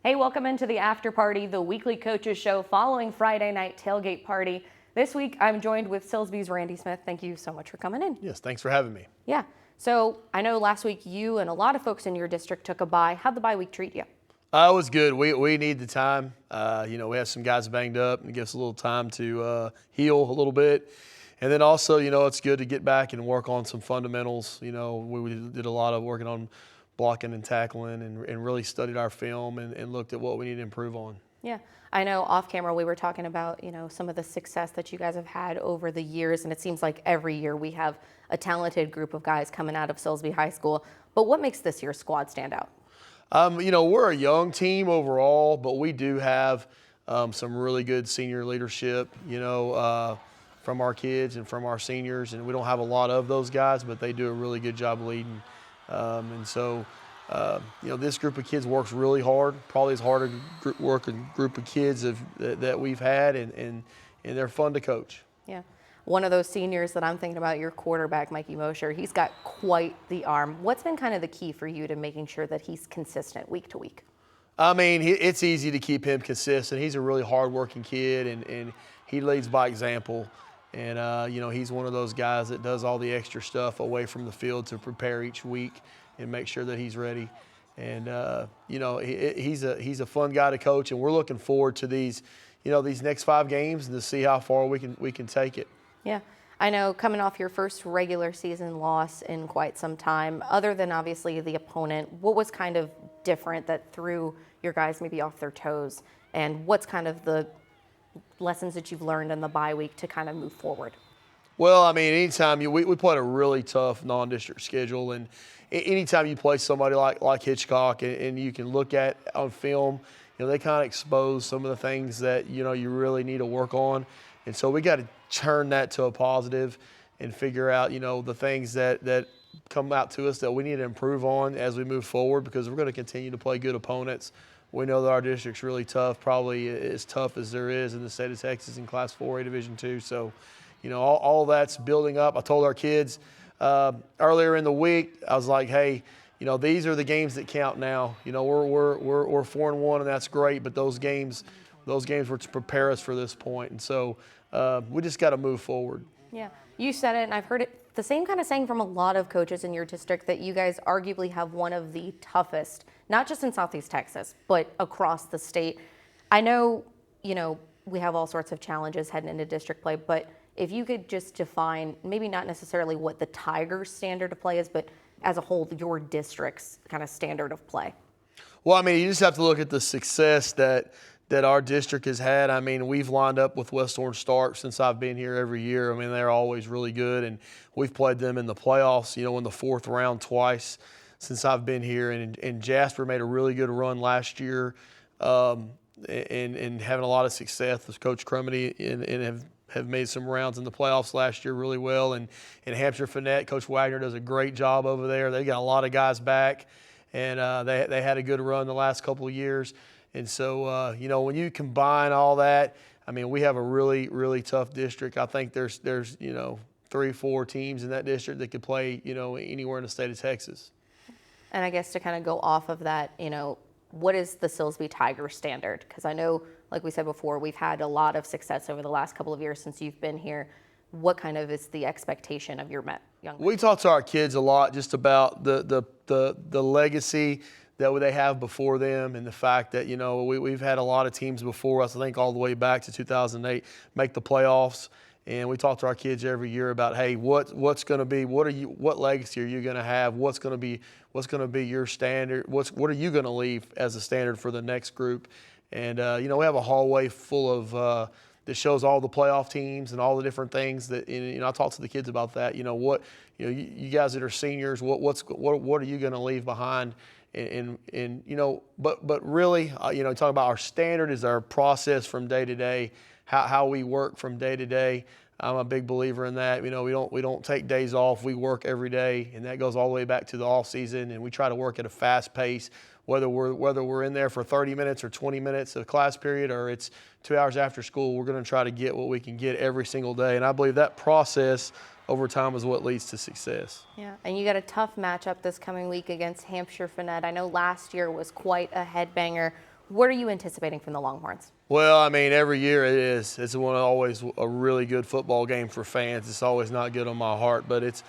Hey, welcome into the After Party, the weekly coaches show following Friday night tailgate party. This week, I'm joined with Silsbee's Randy Smith. Thank you so much for coming in. Yes, thanks for having me. Yeah, so I know last week you and a lot of folks in your district took a bye. How'd the bye week treat you? It was good. We need the time. We had some guys banged up and it gives us a little time to heal a little bit. And then also, it's good to get back and work on some fundamentals. We did a lot of working on blocking and tackling and really studied our film and looked at what we need to improve on. Yeah, I know off camera we were talking about, some of the success that you guys have had over the years, and it seems like every year we have a talented group of guys coming out of Silsbee High School. But what makes this year's squad stand out? We're a young team overall, but we do have some really good senior leadership, from our kids and from our seniors. And we don't have a lot of those guys, but they do a really good job leading. This group of kids works really hard, probably as hard a working group of kids that we've had, and they're fun to coach. Yeah. One of those seniors that I'm thinking about, your quarterback, Mikey Mosher, he's got quite the arm. What's been kind of the key for you to making sure that he's consistent week to week? It's easy to keep him consistent. He's a really hard-working kid, and he leads by example. And, he's one of those guys that does all the extra stuff away from the field to prepare each week and make sure that he's ready. And, he's a fun guy to coach, and we're looking forward to these next 5 games and to see how far we can take it. Yeah, I know coming off your first regular season loss in quite some time, other than obviously the opponent, what was kind of different that threw your guys maybe off their toes? And what's kind of the lessons that you've learned in the bye week to kind of move forward? Well, anytime we played a really tough non-district schedule, and anytime you play somebody like Hitchcock and you can look at on film, they kind of expose some of the things that, you really need to work on. And so we got to turn that to a positive and figure out, the things that come out to us that we need to improve on as we move forward, because we're going to continue to play good opponents. We know that our district's really tough, probably as tough as there is in the state of Texas in Class 4A Division II. So, all that's building up. I told our kids earlier in the week, I was like, hey, these are the games that count now. We're 4-1, and that's great, but those games were to prepare us for this point. And so we just got to move forward. Yeah, you said it, and I've heard it the same kind of saying from a lot of coaches in your district, that you guys arguably have one of the toughest, not just in Southeast Texas, but across the state. I know, we have all sorts of challenges heading into district play, but if you could just define, maybe not necessarily what the Tigers' standard of play is, but as a whole, your district's kind of standard of play. Well, you just have to look at the success that our district has had. We've lined up with West Orange Stark since I've been here every year. They're always really good, and we've played them in the playoffs, in the 4th round twice since I've been here. And Jasper made a really good run last year, and having a lot of success with Coach Crumity, and have made some rounds in the playoffs last year really well. And in Hampshire Finette, Coach Wagner does a great job over there. They got a lot of guys back, and they had a good run the last couple of years. And so, when you combine all that, we have a really, really tough district. I think there's 3-4 teams in that district that could play, anywhere in the state of Texas. And I guess to kind of go off of that, what is the Silsbee Tigers standard? Because I know, like we said before, we've had a lot of success over the last couple of years since you've been here. What kind of is the expectation of your young men? We talk to our kids a lot just about the legacy that they have before them, and the fact that we've had a lot of teams before us, I think all the way back to 2008, make the playoffs. And we talk to our kids every year about, hey, what's going to be, what legacy are you going to have? What's going to be your standard? What are you going to leave as a standard for the next group? And we have a hallway full of that shows all the playoff teams and all the different things that. I talk to the kids about that. You guys that are seniors, what are you going to leave behind? But really, talking about our standard is our process from day to day, how we work from day to day. I'm a big believer in that. We don't take days off. We work every day, and that goes all the way back to the off season. And we try to work at a fast pace, whether we're in there for 30 minutes or 20 minutes of class period, or it's 2 hours after school. We're going to try to get what we can get every single day. And I believe that process over time is what leads to success. Yeah, and you got a tough matchup this coming week against Hampshire Finette. I know last year was quite a headbanger. What are you anticipating from the Longhorns? Well, I mean, every year it is. It's always a really good football game for fans. It's always not good on my heart, but it's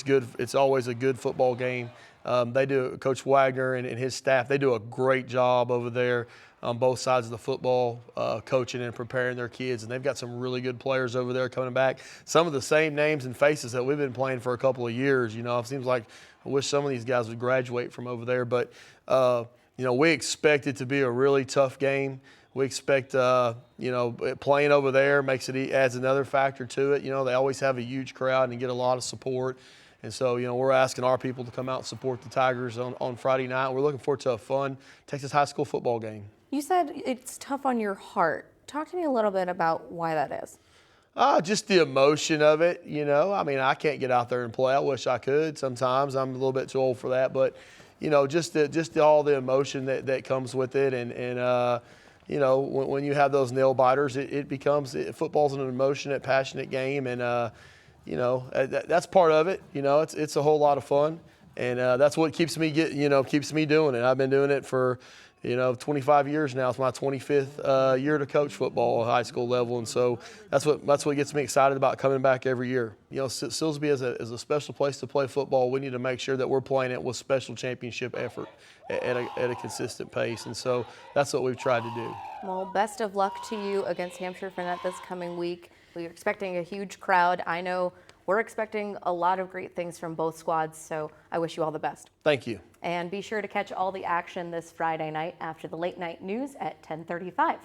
good. It's always a good football game. They do. Coach Wagner and his staff, they do a great job over there on both sides of the football, coaching and preparing their kids. And they've got some really good players over there coming back. Some of the same names and faces that we've been playing for a couple of years. You know, it seems like I wish some of these guys would graduate from over there. But, you know, we expect it to be a really tough game. We expect, you know, playing over there adds another factor to it. You know, they always have a huge crowd and get a lot of support. And so, you know, we're asking our people to come out and support the Tigers on Friday night. We're looking forward to a fun Texas high school football game. You said it's tough on your heart. Talk to me a little bit about why that is. Just the emotion of it, you know. I mean, I can't get out there and play. I wish I could sometimes. I'm a little bit too old for that. But, you know, just all the emotion that comes with it. And you know, when you have those nail biters, football's an emotional, passionate game. And, you know, that's part of it. You know, it's a whole lot of fun. And that's what keeps me doing it. I've been doing it for, you know, 25 years now. It's my 25th year to coach football at high school level, and so that's what gets me excited about coming back every year. You know, Silsbee is a special place to play football. We need to make sure that we're playing it with special championship effort at a consistent pace, and so that's what we've tried to do. Well, best of luck to you against Hampshire Finette this coming week. We're expecting a huge crowd. I know we're expecting a lot of great things from both squads, so I wish you all the best. Thank you. And be sure to catch all the action this Friday night after the late night news at 10:35.